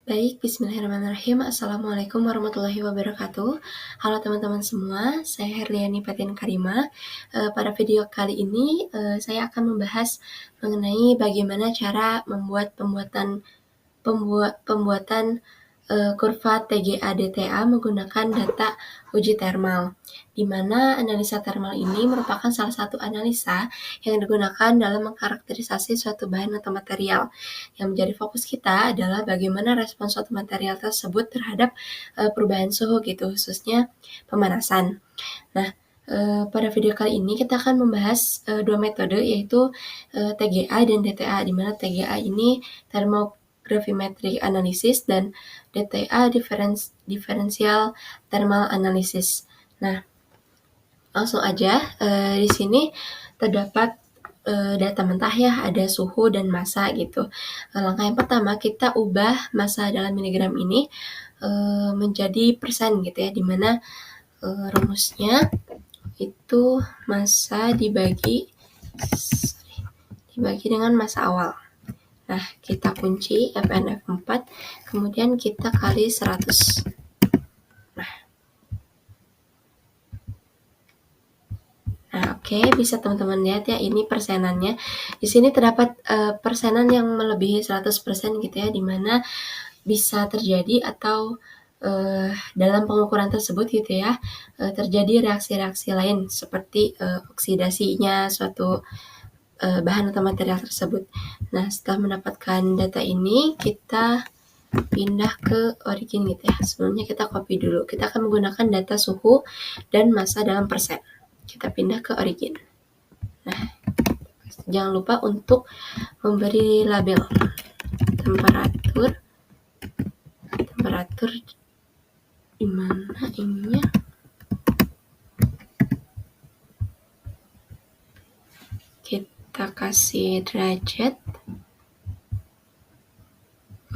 Baik, bismillahirrahmanirrahim. Assalamualaikum warahmatullahi wabarakatuh. Halo teman-teman semua, saya Herliani Fatin Karima. Pada video kali ini, saya akan membahas mengenai bagaimana cara pembuatan kurva TGA-DTA menggunakan data uji thermal, di mana analisa thermal ini merupakan salah satu analisa yang digunakan dalam mengkarakterisasi suatu bahan atau material. Yang menjadi fokus kita adalah bagaimana respons suatu material tersebut terhadap perubahan suhu gitu, khususnya pemanasan. Nah, pada video kali ini kita akan membahas dua metode, yaitu TGA dan DTA, di mana TGA ini thermogravimetric analysis dan DTA differential thermal analysis. Nah, langsung aja, di sini terdapat data mentah ya, ada suhu dan massa gitu. Langkah yang pertama, kita ubah massa dalam miligram ini menjadi persen gitu ya, dimana rumusnya itu massa dibagi dengan massa awal. Nah, kita kunci Fn F4, kemudian kita kali 100. Nah, oke, bisa teman-teman lihat ya, ini persenannya. Di sini terdapat persenan yang melebihi 100% gitu ya, dimana bisa terjadi atau dalam pengukuran tersebut gitu ya, terjadi reaksi-reaksi lain seperti oksidasinya suatu bahan atau material tersebut. Nah, setelah mendapatkan data ini, kita pindah ke origin gitu ya. Sebelumnya kita copy dulu. Kita akan menggunakan data suhu dan massa dalam persen. Kita pindah ke origin. Nah, jangan lupa untuk memberi label temperatur di mana ininya. Kita kasih derajat.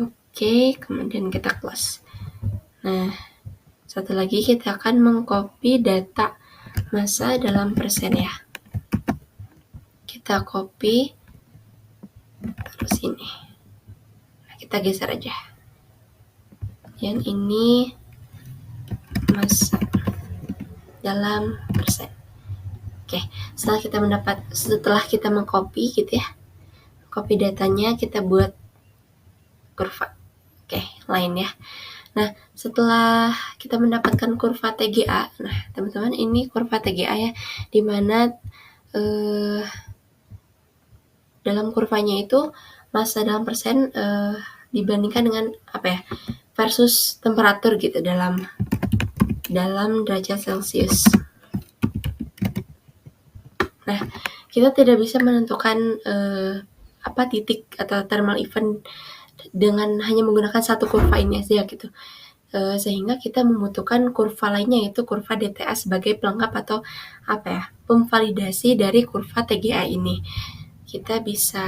Oke, kemudian kita close. Nah, satu lagi kita akan mengcopy data massa dalam persen ya. Kita copy terus ini. Nah, kita geser aja. Dan ini massa dalam persen. Oke, setelah kita mengcopy gitu ya, copy datanya, kita buat kurva. Oke, lain ya. Nah, setelah kita mendapatkan kurva TGA, nah teman-teman, ini kurva TGA ya, dimana dalam kurvanya itu massa dalam persen dibandingkan dengan apa ya, versus temperatur gitu dalam derajat Celcius. Nah, kita tidak bisa menentukan titik atau thermal event dengan hanya menggunakan satu kurva ini saja gitu. Sehingga kita membutuhkan kurva lainnya, yaitu kurva DTA sebagai pelengkap atau pemvalidasi dari kurva TGA ini. Kita bisa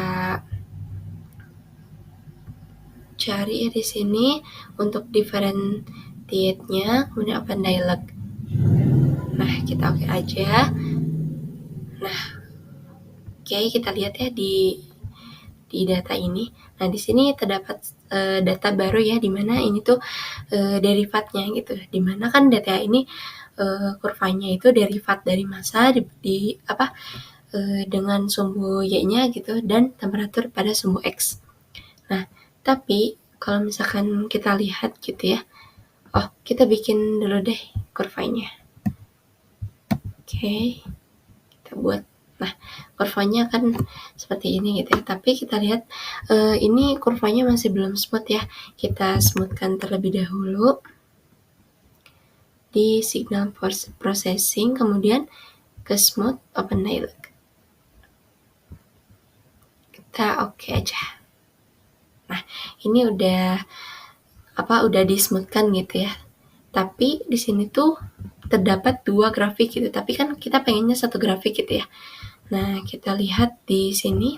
cari di sini untuk differentiate-nya, kemudian open dialog. Nah, kita oke aja. Nah, oke, kita lihat ya di data ini. Nah, di sini terdapat data baru ya, di mana ini tuh derivatnya gitu. Di mana kan data ini kurvanya itu derivat dari massa dengan sumbu Y-nya gitu, dan temperatur pada sumbu X. Nah, tapi kalau misalkan kita lihat gitu ya, kita bikin dulu deh kurvanya. Oke, kita buat. Nah, kurvanya kan seperti ini gitu ya, tapi kita lihat ini kurvanya masih belum smooth ya. Kita smoothkan terlebih dahulu di signal processing, kemudian ke smooth open dialog. Kita oke aja. Nah, ini udah di smoothkan gitu ya. Tapi di sini tuh terdapat dua grafik gitu, tapi kan kita pengennya satu grafik gitu ya. Nah, kita lihat di sini.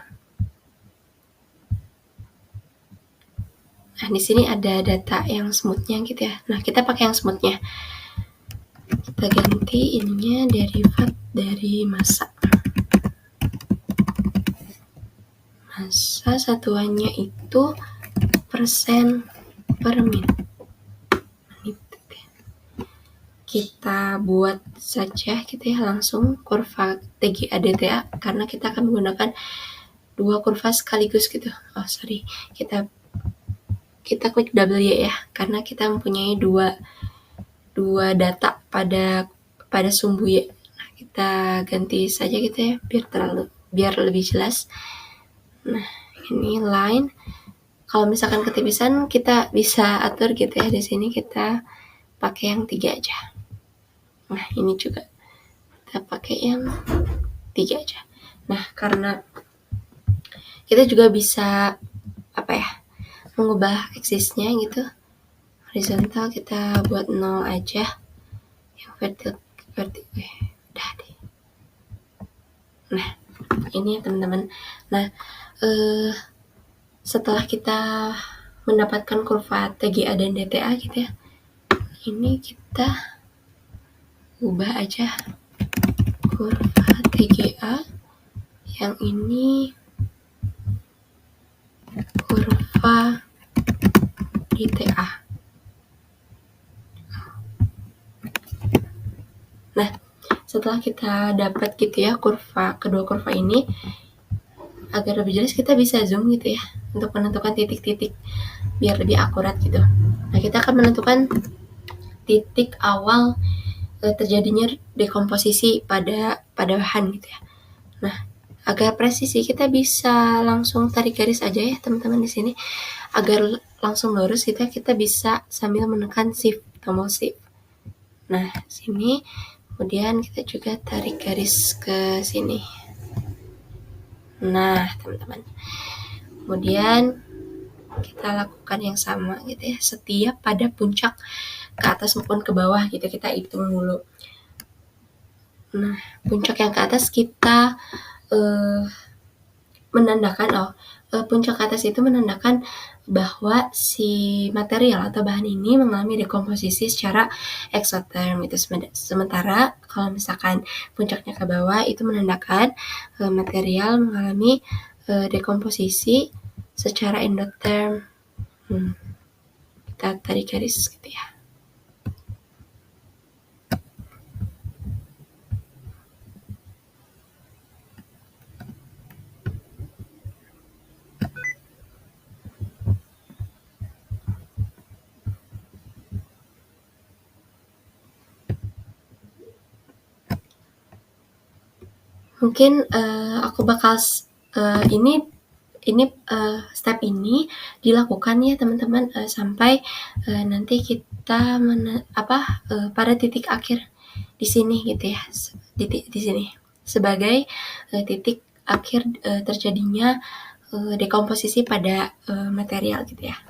Nah, di sini ada data yang smoothnya gitu ya. Nah, kita pakai yang smoothnya. Kita ganti ininya derivat dari massa. Massa satuannya itu persen per menit. Kita buat saja gitu ya langsung kurva TGA DTA karena kita akan menggunakan dua kurva sekaligus gitu. Kita klik W ya karena kita mempunyai dua data pada sumbu Y. Nah, kita ganti saja gitu ya biar lebih jelas. Nah, ini line. Kalau misalkan ketipisan kita bisa atur gitu ya, di sini kita pakai yang 3 aja. Nah, ini juga kita pakai yang 3 aja. Nah, karena kita juga bisa mengubah aksisnya gitu. Horizontal kita buat 0 aja. Yang vertikal udah deh. Nah, ini ya teman-teman. Nah, setelah kita mendapatkan kurva TGA dan DTA gitu ya, ini kita ubah aja kurva TGA, yang ini kurva DTA. Nah, setelah kita dapat gitu ya kedua kurva ini, agar lebih jelas kita bisa zoom gitu ya untuk menentukan titik-titik biar lebih akurat gitu. Nah, kita akan menentukan titik awal terjadinya dekomposisi pada bahan gitu ya. Nah, agar presisi kita bisa langsung tarik garis aja ya teman-teman di sini. Agar langsung lurus kita bisa sambil menekan tombol shift. Nah, sini kemudian kita juga tarik garis ke sini. Nah, teman-teman. Kemudian kita lakukan yang sama gitu ya, setiap pada puncak ke atas maupun ke bawah gitu kita hitung dulu. Nah, puncak yang ke atas kita menandakan puncak ke atas itu menandakan bahwa si material atau bahan ini mengalami dekomposisi secara eksoterm itu. Sementara kalau misalkan puncaknya ke bawah itu menandakan material mengalami dekomposisi secara endoterm. Kita tarik garis gitu ya. Mungkin aku bakal step ini dilakukan ya teman-teman sampai nanti kita pada titik akhir di sini gitu ya, di sini sebagai titik akhir terjadinya dekomposisi pada material gitu ya.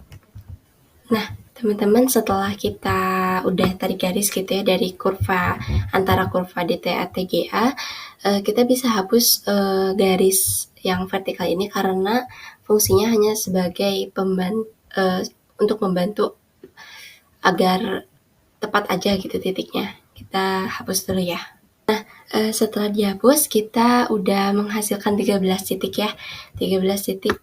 Nah, teman-teman, setelah kita udah tarik garis gitu ya dari antara kurva DTA TGA, kita bisa hapus garis yang vertikal ini karena fungsinya hanya sebagai untuk membantu agar tepat aja gitu titiknya. Kita hapus dulu ya. Nah, setelah dihapus kita udah menghasilkan 13 titik ya. 13 titik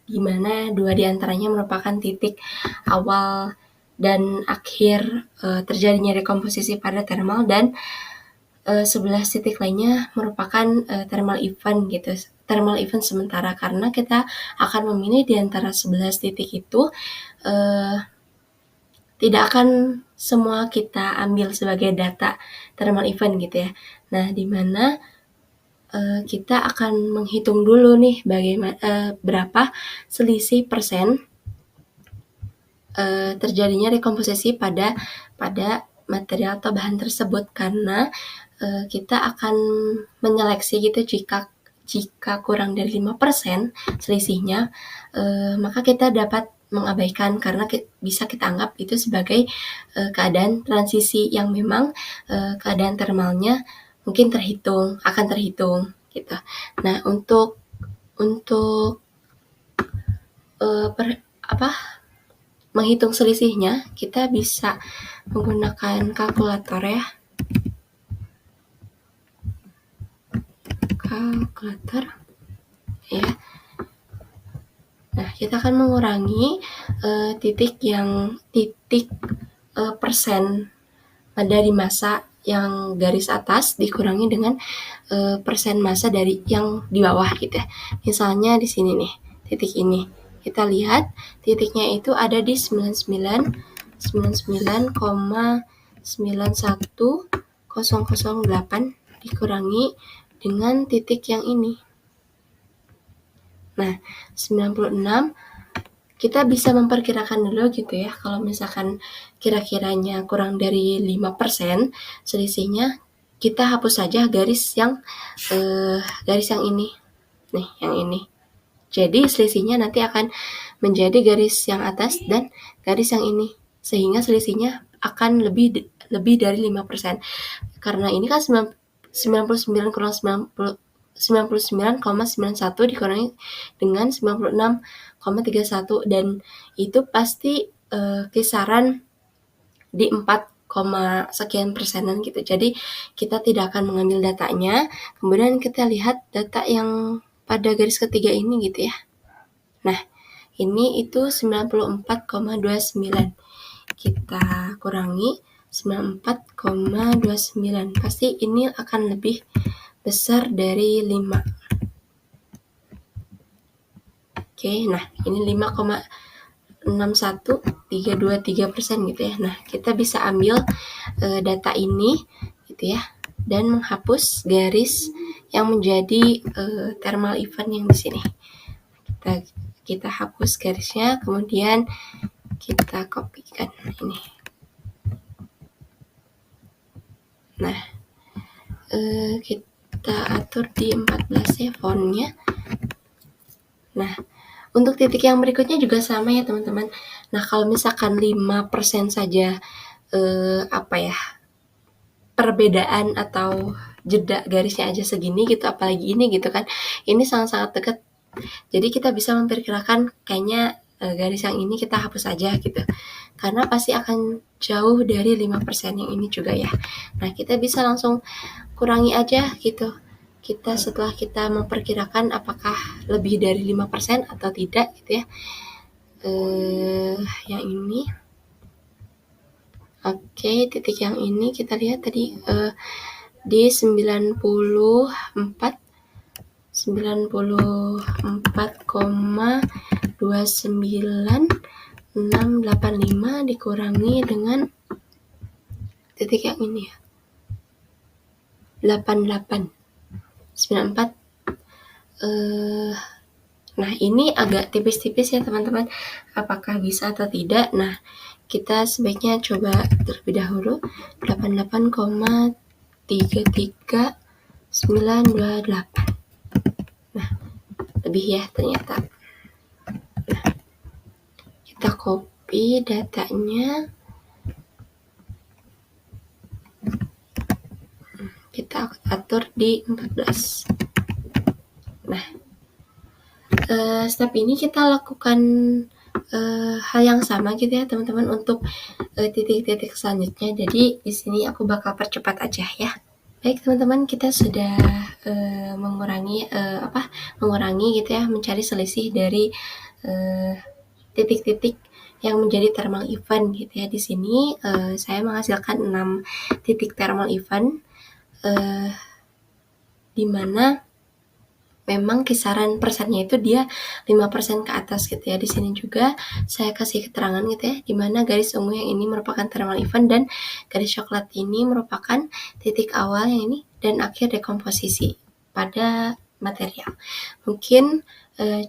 di mana 2 diantaranya merupakan titik awal dan akhir terjadinya dekomposisi pada thermal, dan 11 titik lainnya merupakan thermal event gitu. Thermal event sementara karena kita akan memilih di antara 11 titik itu tidak akan semua kita ambil sebagai data thermal event gitu ya. Nah, di mana kita akan menghitung dulu nih berapa selisih persen terjadinya dekomposisi pada material atau bahan tersebut, karena kita akan menyeleksi gitu jika kurang dari 5% selisihnya, maka kita dapat mengabaikan karena bisa kita anggap itu sebagai keadaan transisi yang memang keadaan thermalnya mungkin akan terhitung gitu. Nah, untuk menghitung selisihnya kita bisa menggunakan kalkulator ya. Nah, kita akan mengurangi titik persen dari massa yang garis atas dikurangi dengan persen massa dari yang di bawah gitu ya. Misalnya di sini nih, titik ini. Kita lihat titiknya itu ada di 99,91008 dikurangi dengan titik yang ini. Nah, 96 kita bisa memperkirakan dulu gitu ya, kalau misalkan kira-kiranya kurang dari 5% selisihnya, kita hapus saja garis yang ini. Nih, yang ini. Jadi selisihnya nanti akan menjadi garis yang atas dan garis yang ini. Sehingga selisihnya akan lebih dari 5%. Karena ini kan 99 kurang 99,91 dikurangi dengan 96,31 dan itu pasti kisaran di 4, sekian persenan gitu. Jadi kita tidak akan mengambil datanya, kemudian kita lihat data yang pada garis ketiga ini gitu ya. Nah, ini itu 94,29. Kita kurangi 94,29. Pasti ini akan lebih besar dari 5. Oke, nah ini 5,61323% gitu ya. Nah, kita bisa ambil data ini gitu ya dan menghapus garis yang menjadi thermal event yang di sini. Kita hapus garisnya, kemudian kita kopikan ini. Nah, kita atur di 14 ya fontnya. Nah, untuk titik yang berikutnya juga sama ya teman-teman. Nah, kalau misalkan 5% saja perbedaan atau jeda garisnya aja segini gitu, apalagi ini gitu kan. Ini sangat-sangat dekat. Jadi kita bisa memperkirakan kayaknya garis yang ini kita hapus aja gitu. Karena pasti akan jauh dari 5% yang ini juga ya. Nah, kita bisa langsung kurangi aja gitu. Setelah kita memperkirakan apakah lebih dari 5% atau tidak gitu ya. Yang ini. Oke, titik yang ini kita lihat tadi di 94,29685 dikurangi dengan titik yang ini ya. 88 94. Nah, ini agak tipis-tipis ya teman-teman. Apakah bisa atau tidak? Nah, kita sebaiknya coba terlebih dahulu 88,33928. Nah, lebih ya ternyata. Nah, kita copy datanya. Kita atur di 14. Nah, step ini kita lakukan hal yang sama gitu ya teman-teman untuk titik-titik selanjutnya. Jadi di sini aku bakal percepat aja ya. Baik teman-teman, kita sudah mengurangi gitu ya, mencari selisih dari titik-titik yang menjadi thermal event gitu ya. Di sini saya menghasilkan 6 titik thermal event di mana memang kisaran persennya itu dia 5% ke atas gitu ya. Di sini juga saya kasih keterangan gitu ya, di mana garis ungu yang ini merupakan thermal event dan garis coklat ini merupakan titik awal yang ini dan akhir dekomposisi pada material. Mungkin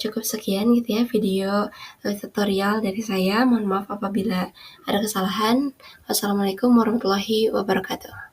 cukup sekian gitu ya video tutorial dari saya. Mohon maaf apabila ada kesalahan. Wassalamualaikum warahmatullahi wabarakatuh.